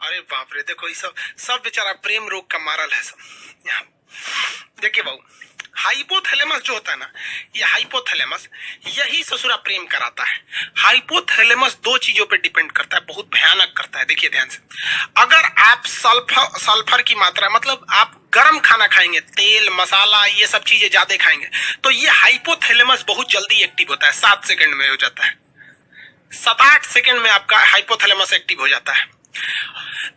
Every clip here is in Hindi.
अरे बाप रे, देखो ये सब सब बेचारा प्रेम रोग का मारल है सब। यहाँ देखिए बाबू, हाइपोथैलेमस जो होता है ना, ये हाइपोथैलेमस यही ससुरा प्रेम कराता है। हाइपोथैलेमस दो चीजों पे डिपेंड करता है, बहुत भयानक करता है। देखिए ध्यान से, अगर आप सल्फर की मात्रा, मतलब आप गर्म खाना खाएंगे, तेल मसाला ये सब चीजें ज्यादा खाएंगे, तो ये हाइपोथैलेमस बहुत जल्दी एक्टिव होता है। 7 सेकंड में हो जाता है, 7-8 सेकंड में आपका हाइपोथैलेमस एक्टिव हो जाता है।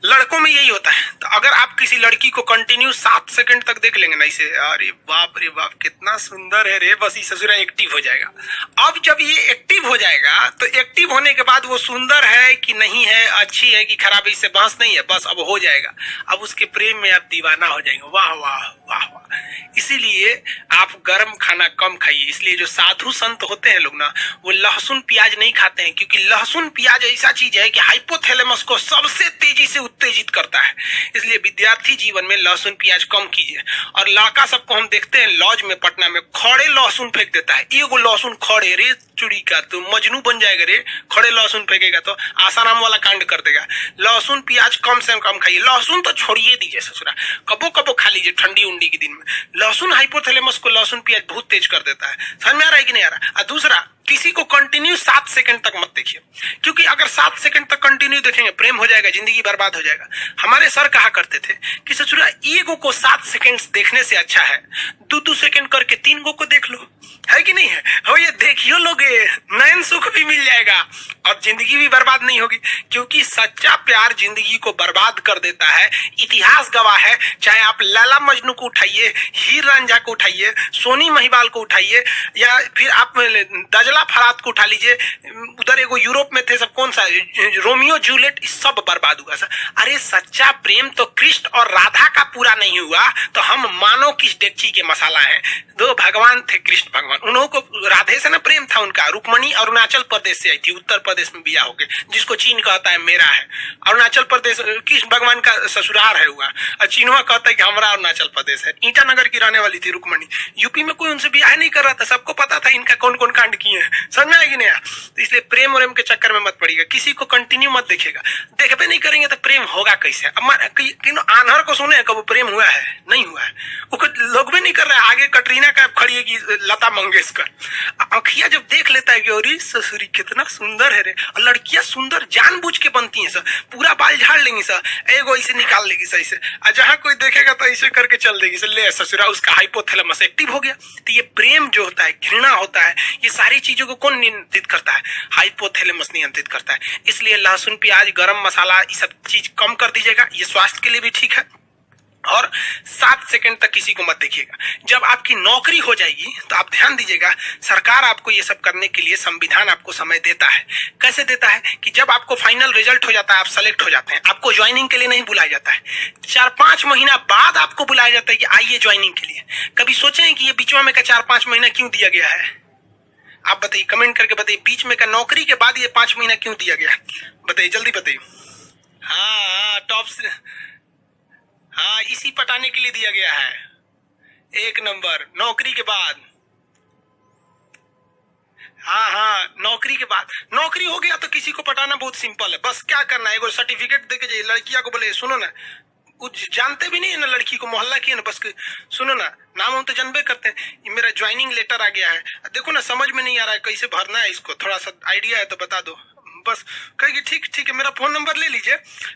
लड़कों में यही होता है। तो अगर आप किसी लड़की को कंटिन्यू 7 सेकंड तक देख लेंगे ना इसे, अरे बाप रे बाप कितना सुंदर है रे, बस ये ससुरा एक्टिव हो जाएगा। अब जब ये एक्टिव हो जाएगा तो एक्टिव होने के बाद वो सुंदर है कि नहीं है, अच्छी है कि खराब है, इससे बहस नहीं है, बस अब हो जाएगा। अब उसके प्रेम में आप दीवाना हो जाएंगे। वाह वाह वाह वाह। इसीलिए आप गर्म खाना कम खाइए। इसलिए जो साधु संत होते हैं लोग ना, वो लहसुन प्याज नहीं खाते हैं, क्योंकि लहसुन प्याज ऐसा चीज है कि हाइपोथैलेमस को सबसे तेजी से उत्तेजित करता है। इसलिए विद्यार्थी जीवन में लहसुन प्याज कम कीजिए। और लड़का सबको हम देखते हैं लॉज में पटना में खड़े लहसुन फेंक देता है। एगो लहसुन खड़े, रे चुड़ी का तो मजनू बन जाएगा रे, खड़े लहसुन फेंकेगा तो आसाराम वाला कांड कर देगा। लहसुन प्याज कम से कम खाइए। लहसुन तो छोड़िए दीजिए ससुरा, कबो कबो खा लीजिए ठंडी उंडी के दिन में। लहसुन हाइपोथैलेमस को लहसुन प्याज बहुत तेज कर देता है। समझ में आ रहा है कि नहीं आ रहा? और दूसरा, किसी को कंटिन्यू 7 सेकंड तक मत देखिए, क्योंकि अगर 7 सेकंड तक कंटिन्यू देखेंगे प्रेम हो जाएगा, जिंदगी बर्बाद हो जाएगा। हमारे सर कहा करते थे कि ससुरा ईगो को 7 सेकंड देखने से अच्छा है 2-2 सेकंड करके 3 गो को देख लो, है कि नहीं है? हो, ये देखियो लोगे, नयन सुख भी मिल जाएगा और जिंदगी भी बर्बाद नहीं होगी। क्योंकि सच्चा प्यार जिंदगी को बर्बाद कर देता है। इतिहास गवाह है। चाहे आप लैला मजनू को उठाइए, हीर रांझा को उठाइए, सोनी महिबाल को उठाइए, या फिर आप दजला फरात को उठा लीजिए। उधर एगो यूरोप में थे सब, कौन सा रोमियो जूलियट, सब बर्बाद हुआ सर। अरे सच्चा प्रेम तो कृष्ण और राधा का पूरा नहीं हुआ तो हम मानो किस डेगची के मसाला हैं। दो भगवान थे, कृष्ण भगवान, उन्हों को राधे से ना प्रेम था उनका। रुक्मणी अरुणाचल प्रदेश से आई थी, उत्तर प्रदेश में बिया होके, जिसको चीन कहता है मेरा है। अरुणाचल प्रदेश कृष्ण भगवान का ससुराल है हुआ, और चीनवा कहता है कि हमारा अरुणाचल प्रदेश है। ईटानगर की रहने वाली थी रुक्मणी। यूपी में कोई उनसे बियाह नहीं कर रहा था, सबको पता था इनका कौन कौन कांड किए हैं। समझ में आएगी नहीं? तो इसलिए प्रेम और के चक्कर में मत पड़िएगा, किसी को कंटिन्यू मत देखिएगा। देखबे नहीं करेंगे तो प्रेम होगा कैसे? आन्हर को सुने कब प्रेम हुआ है? नहीं हुआ है। वो लोग भी नहीं कर रहे। आगे कटरीना कैफ खड़ी है कि लता मंगेशकर। अखिया जब देख लेता है कि अरे ससुरी कितना सुंदर है रे, और लड़कियां सुंदर जानबूझ के बनती हैं सर, पूरा बाल झाड़ लेंगी सर, एगो ऐसे निकाल लेगी सर ऐसे, और जहां कोई देखेगा तो ऐसे करके चल देगी सर, ले ससुरा उसका हाइपोथैलेमस एक्टिव हो गया। तो ये प्रेम जो होता है, घृणा होता है, ये सारी चीजों को कौन नियंत्रित करता है? हाइपोथैलेमस नियंत्रित करता है। इसलिए लहसुन प्याज गरम मसाला ये सब चीज कम कर दीजिएगा, ये स्वास्थ्य के लिए भी ठीक है। और 7 सेकंड तक किसी को मत देखिएगा। जब आपकी नौकरी हो जाएगी तो आप ध्यान दीजिएगा, सरकार आपको ये सब करने के लिए संविधान आपको समय देता है। कैसे देता है? कि जब आपको फाइनल रिजल्ट हो जाता है, आप सेलेक्ट हो जाते हैं, आपको ज्वाइनिंग के लिए नहीं बुलाया जाता है, 4-5 महीना बाद आपको बुलाया जाता है कि आइए ज्वाइनिंग के लिए। कभी सोचे हैं कि ये बीच में का 4-5 महीना क्यों दिया गया है? आप बताइए, कमेंट करके बताइए, बीच में का नौकरी के बाद ये 5 महीना क्यों दिया गया? बताइए, जल्दी बताइए। हाँ, टॉप से, हाँ, इसी पटाने के लिए दिया गया है। 1 नंबर नौकरी के बाद। हाँ, नौकरी के बाद। नौकरी हो गया तो किसी को पटाना बहुत सिंपल है। बस क्या करना है, एगो सर्टिफिकेट देके जाइए। लड़कियां को बोले सुनो ना, कुछ जानते भी नहीं है ना लड़की को, मोहल्ला की है ना, बस सुनो ना, नाम हम तो जानबे करते हैं, मेरा ज्वाइनिंग लेटर आ गया है, देखो ना समझ में नहीं आ रहा है कैसे भरना है इसको, थोड़ा सा आइडिया है तो बता दो। बस कहेगी ठीक है, मेरा फोन नंबर ले लीजिए,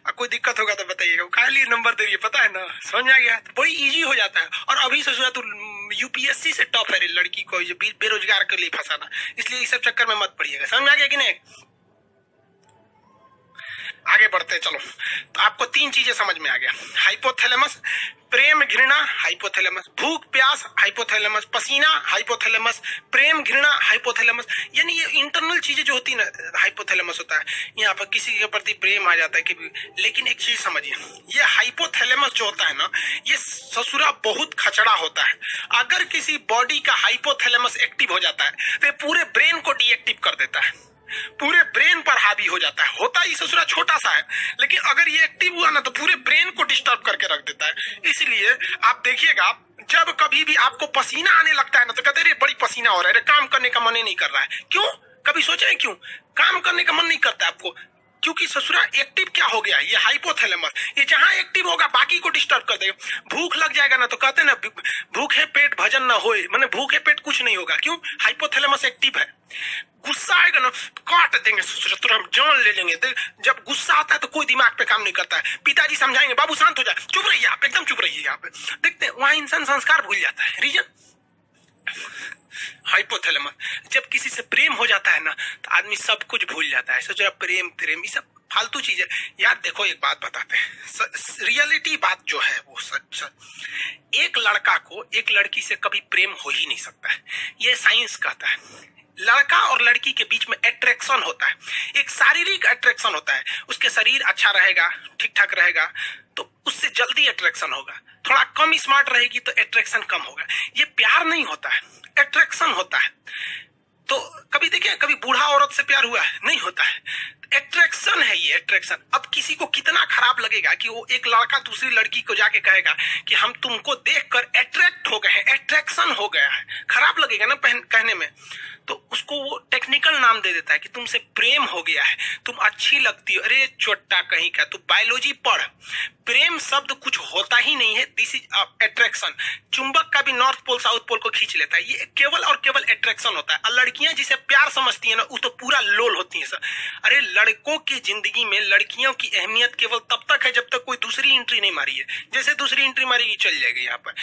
कोई दिक्कत होगा तो बताइएगा। काहे लिए नंबर दे रही है, पता है ना? समझ आ गया? तो बड़ी इजी हो जाता है। और अभी ससुरा तो यूपीएससी से टॉप है लड़की को बेरोजगार के लिए फंसाना। इसलिए इस सब चक्कर में मत पड़िएगा। समझ में आ गया कि नहीं? आगे बढ़ते चलो। तो आपको 3 चीजें समझ में आ गया। हाइपोथैलेमस, प्रेम घृणा, हाइपोथैलेमस, भूख प्यास, हाइपोथैलेमस, पसीना, हाइपोथैलेमस, प्रेम घृणा, हाइपोथैलेमस। यानी ये इंटरनल चीजें जो होती है ना, हाइपोथैलेमस होता है। यहाँ पर किसी के प्रति प्रेम आ जाता है कि, लेकिन एक चीज समझिए, ये हाइपोथैलेमस जो होता है ना, ये ससुरा बहुत खचड़ा होता है। अगर किसी बॉडी का हाइपोथैलेमस एक्टिव हो जाता है तो पूरे ब्रेन को डीएक्टिव कर देता है, पूरे ब्रेन पर हावी हो जाता है। होता ही ससुरा छोटा सा है, लेकिन अगर ये एक्टिव हुआ ना तो पूरे ब्रेन को डिस्टर्ब करके रख देता है। इसलिए आप देखिएगा, जब कभी भी आपको पसीना आने लगता है ना तो कहते रे बड़ी पसीना हो रहा है, काम करने का मन ही नहीं कर रहा है। क्यों? कभी सोचे हैं क्यों काम करने का मन नहीं करता आपको? क्योंकि ससुरा एक्टिव क्या हो गया, ये हाइपोथैलेमस, ये जहां एक्टिव होगा बाकी को डिस्टर्ब कर देगा। भूख लग जाएगा ना तो कहते हैं ना भूखे पेट भजन ना होए, माने भूखे पेट कुछ नहीं होगा, क्यों, हाइपोथैलेमस एक्टिव है। गुस्सा आएगा ना तो काट देंगे ससुरा, तुरंत हम जान ले लेंगे। जब गुस्सा आता है तो कोई दिमाग पे काम नहीं करता है, पिताजी समझाएंगे बाबू शांत हो जाए, चुप रहिए आप, एकदम चुप रहिए आप, देखते हैं वहां इंसान संस्कार भूल जाता है। Reason hypothalamus. जब किसी से प्रेम हो जाता है ना तो आदमी सब कुछ भूल जाता है, सोचो प्रेम प्रेम ये सब फालतू चीज है यार। देखो एक बात बताते हैं, रियलिटी बात जो है वो सच, एक लड़का को एक लड़की से कभी प्रेम हो ही नहीं सकता है, ये साइंस कहता है। लड़का और लड़की के बीच में अट्रैक्शन होता है, एक शारीरिक अट्रैक्शन होता है, उसके शरीर अच्छा रहेगा, ठीक ठाक रहेगा तो उससे जल्दी अट्रैक्शन होगा, थोड़ा कम स्मार्ट रहेगी तो अट्रैक्शन कम होगा। ये प्यार नहीं होता है, अट्रैक्शन होता है। तो कभी देखिए, कभी बूढ़ा औरत से प्यार हुआ है, नहीं होता है, अट्रैक्शन है ये, अट्रैक्शन। अब किसी को कितना खराब लगेगा कि वो एक लड़का दूसरी लड़की को जाके कहेगा कि हम तुमको देखकर अट्रैक्ट हो गए हैं, अट्रैक्शन हो गया है, खराब लगेगा ना कहने में। तो उसको वो टेक्निकल नाम दे देता है कि तुमसे प्रेम हो गया है, तुम अच्छी लगती हो। अरे चोट्टा कहीं का, तू बायोलॉजी पढ़, प्रेम शब्द कुछ होता ही नहीं है, दिस इज अट्रैक्शन। चुंबक का भी नॉर्थ पोल साउथ पोल को खींच लेता है, ये केवल और केवल अट्रैक्शन होता है। और लड़कियां जिसे प्यार समझती है ना वो तो पूरा लोल होती है सर। अरे लड़कों की जिंदगी में लड़कियों की अहमियत केवल तब तक है जब तक कोई दूसरी एंट्री नहीं मारी है, जैसे दूसरी एंट्री मारेगी चल जाएगी यहाँ पर।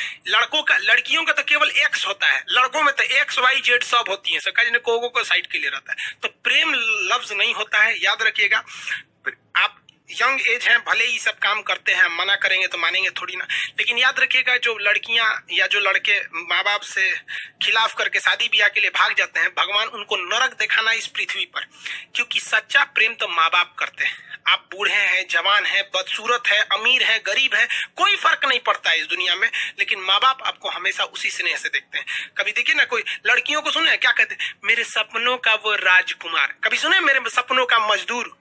लड़कियों का तो केवल एक्स होता है, लड़कों में तो एक्स वाई जेड सब होती है, को साइड के लिए रहता है। तो प्रेम लफ्ज नहीं होता है, याद रखिएगा। आप यंग एज हैं, भले ही सब काम करते हैं, मना करेंगे तो मानेंगे थोड़ी ना, लेकिन याद रखिएगा जो लड़कियां या जो लड़के माँ बाप से खिलाफ करके शादी ब्याह के लिए भाग जाते हैं, भगवान उनको नरक दिखाना इस पृथ्वी पर, क्योंकि सच्चा प्रेम तो माँ बाप करते हैं। आप बूढ़े हैं, जवान हैं, बदसूरत है, अमीर है, गरीब है, कोई फर्क नहीं पड़ता है इस दुनिया में, लेकिन माँ बाप आपको हमेशा उसी स्नेह से देखते हैं। कभी देखिए ना, कोई लड़कियों को सुने क्या कहते हैं, मेरे सपनों का वो राजकुमार, कभी सुने मेरे सपनों का मजदूर,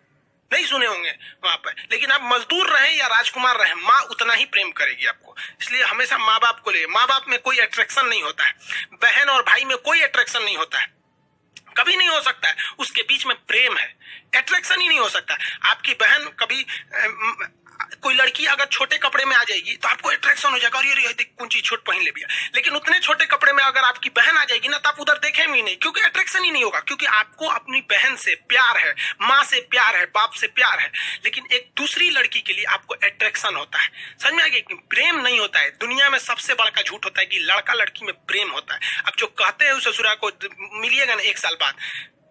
नहीं सुने होंगे वहां पर। लेकिन आप मजदूर रहे या राजकुमार रहे, माँ उतना ही प्रेम करेगी आपको। इसलिए हमेशा माँ बाप को ले, माँ बाप में कोई अट्रैक्शन नहीं होता है, बहन और भाई में कोई अट्रैक्शन नहीं होता है, कभी नहीं हो सकता है, उसके बीच में प्रेम है, अट्रैक्शन ही नहीं हो सकता। आपकी बहन कभी कोई लड़की अगर छोटे कपड़े में आ जाएगी तो आपको अट्रैक्शन हो जाएगा, अरे देख कौन चीज छोट पहन ले भैया। लेकिन उतने छोटे कपड़े में अगर आपकी बहन आ जाएगी ना तो आप उधर देखेंगे ही नहीं, क्योंकि अट्रैक्शन ही नहीं होगा, क्योंकि आपको अपनी बहन से प्यार है, माँ से प्यार है, बाप से प्यार है। लेकिन एक दूसरी लड़की के लिए आपको अट्रैक्शन होता है। समझ में आ गया, प्रेम नहीं होता है। दुनिया में सबसे बड़ा झूठ होता है कि लड़का लड़की में प्रेम होता है। अब जो कहते हैं उस ससुरा को मिलिएगा ना 1 साल बाद,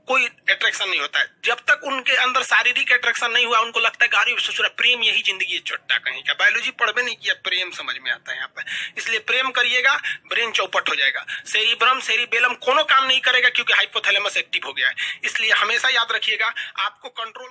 कोई अट्रैक्शन नहीं होता है। जब तक उनके अंदर शारीरिक अट्रैक्शन नहीं हुआ, उनको लगता है गाड़ी ससुरा प्रेम यही जिंदगी है, चोट्टा कहीं का। बायोलॉजी पढ़वे नहीं किया, प्रेम समझ में आता है यहाँ पर। इसलिए प्रेम करिएगा, ब्रेन चौपट हो जाएगा, सेरिब्रम सेरिबेलम कोनो काम नहीं करेगा, क्योंकि हाइपोथैलेमस एक्टिव हो गया है। इसलिए हमेशा याद रखिएगा, आपको कंट्रोल